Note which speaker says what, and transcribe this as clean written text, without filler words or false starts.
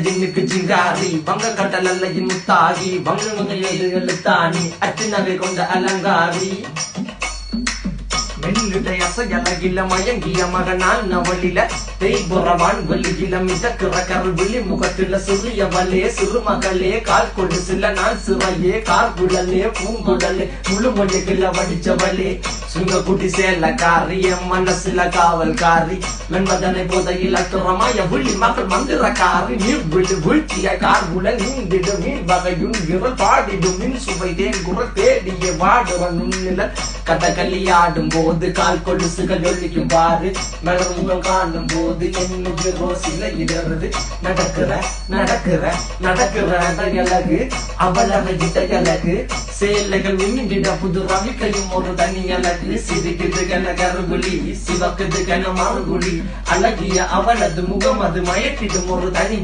Speaker 1: ஜின்னுக்கு ஜிங்காரி வங்க கடலல்ல முத்தாகி வங்க எழுத்தாணி அச்சு நகை கொண்ட அலங்காரி மெல்லுடைய அசையலகில மயங்கிய மகனால் நவலில தேய்புறவான் வெளியில மிதக்கிற கருவிழி முகத்தில சிறியவளே சிறுமகளே கால் கொண்டு சில நாள் சிறையே கார்குழலே பூங்குடலே முழுமொழிகள வடிச்சவளே சுங்க குட்டி சேலக்காரி என் மனசுல காவல்காரி மென்பதனை போதையில் அத்துறமாய விழி மகள் மந்திரக்காரி நீர் விழு வீழ்ச்சிய கார்குல நீந்திடு மீன் வகையும் விரல் பாடிடும் மின் சுவை தேங்குற தேடிய வாடுவன் நுண்ணில கதகளி ஆடும் போது கால் கொலுசுகள் ஒழிக்கும் பாரு மலர் முகம் காணும் போது என்னுக்கு ரோசில இடருது நடக்கிற நடக்கிற நடக்கிற அழகு அவளகிட்ட அழகு சேலைகள் மின்னிட புது ரவிக்கையும் ஒரு தனி அழகு சிரிக்குது கன கருகுலி சிவக்குது கன மறுகுலி அழகிய அவளது முகம் அது மயக்கிடும் ஒரு தனி